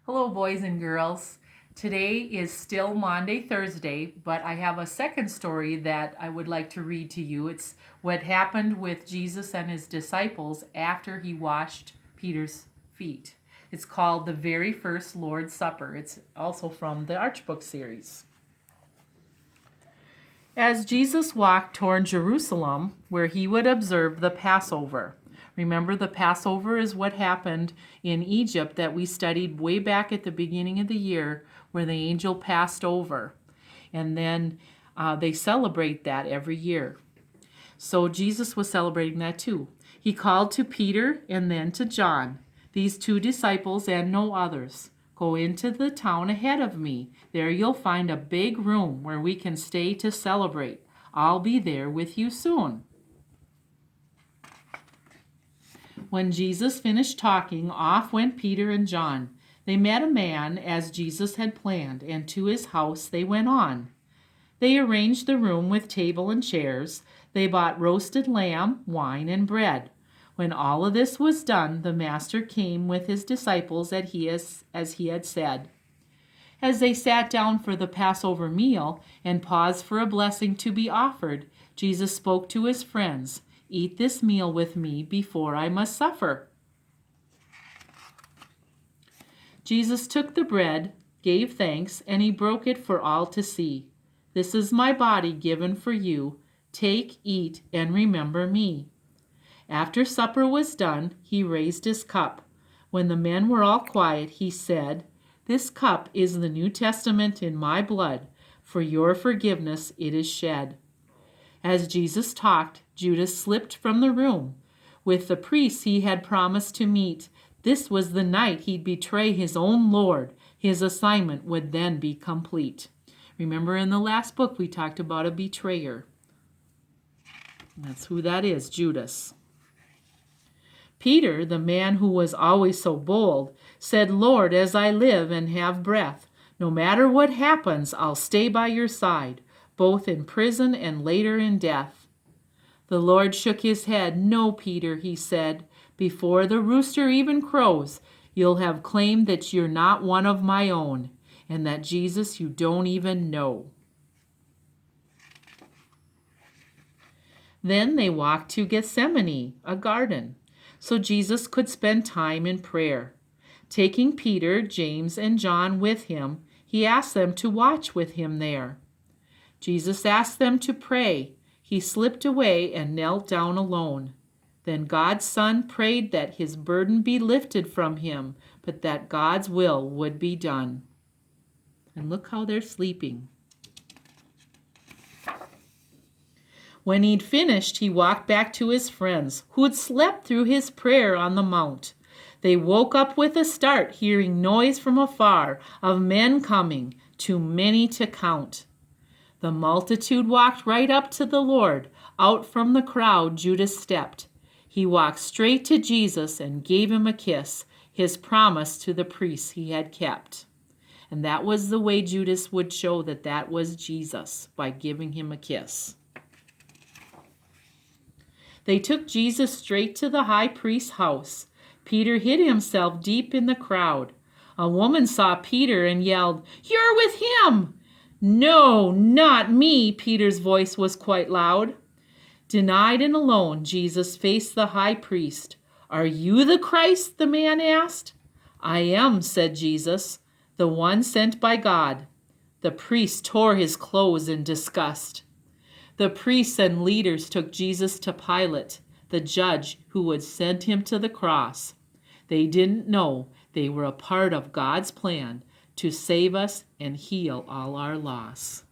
Hello, boys and girls. Today is still Maundy, Thursday, but I have a second story that I would like to read to you. It's what happened with Jesus and his disciples after he washed Peter's feet. It's called The Very First Lord's Supper. It's also from the Archbook series. As Jesus walked toward Jerusalem, where he would observe the Passover. Remember, the Passover is what happened in Egypt that we studied way back at the beginning of the year, where the angel passed over. And then they celebrate that every year. So Jesus was celebrating that too. He called to Peter and then to John, these two disciples and no others. Go into the town ahead of me. There you'll find a big room where we can stay to celebrate. I'll be there with you soon. When Jesus finished talking, off went Peter and John. They met a man as Jesus had planned, and to his house they went on. They arranged the room with table and chairs. They bought roasted lamb, wine, and bread. When all of this was done, the Master came with his disciples as he had said. As they sat down for the Passover meal and paused for a blessing to be offered, Jesus spoke to his friends. Eat this meal with me before I must suffer. Jesus took the bread, gave thanks, and he broke it for all to see. This is my body given for you. Take, eat, and remember me. After supper was done, he raised his cup. When the men were all quiet, he said, This cup is the New Testament in my blood. For your forgiveness it is shed. As Jesus talked, Judas slipped from the room. With the priests he had promised to meet, this was the night he'd betray his own Lord. His assignment would then be complete. Remember in the last book we talked about a betrayer. That's who that is, Judas. Peter, the man who was always so bold, said, Lord, as I live and have breath, no matter what happens, I'll stay by your side, both in prison and later in death. The Lord shook his head. No, Peter, he said, before the rooster even crows, you'll have claimed that you're not one of my own, and that Jesus you don't even know. Then they walked to Gethsemane, a garden, so Jesus could spend time in prayer. Taking Peter, James, and John with him, he asked them to watch with him there. Jesus asked them to pray. He slipped away and knelt down alone. Then God's Son prayed that his burden be lifted from him, but that God's will would be done. And look how they're sleeping. When he'd finished, he walked back to his friends, who'd slept through his prayer on the mount. They woke up with a start, hearing noise from afar of men coming, too many to count. The multitude walked right up to the Lord. Out from the crowd Judas stepped. He walked straight to Jesus and gave him a kiss, his promise to the priests he had kept. And that was the way Judas would show that was Jesus, by giving him a kiss. They took Jesus straight to the high priest's house. Peter hid himself deep in the crowd. A woman saw Peter and yelled, You're with him! No, not me, Peter's voice was quite loud. Denied and alone, Jesus faced the high priest. Are you the Christ? The man asked. I am, said Jesus, the one sent by God. The priest tore his clothes in disgust. The priests and leaders took Jesus to Pilate, the judge who would send him to the cross. They didn't know they were a part of God's plan to save us and heal all our loss.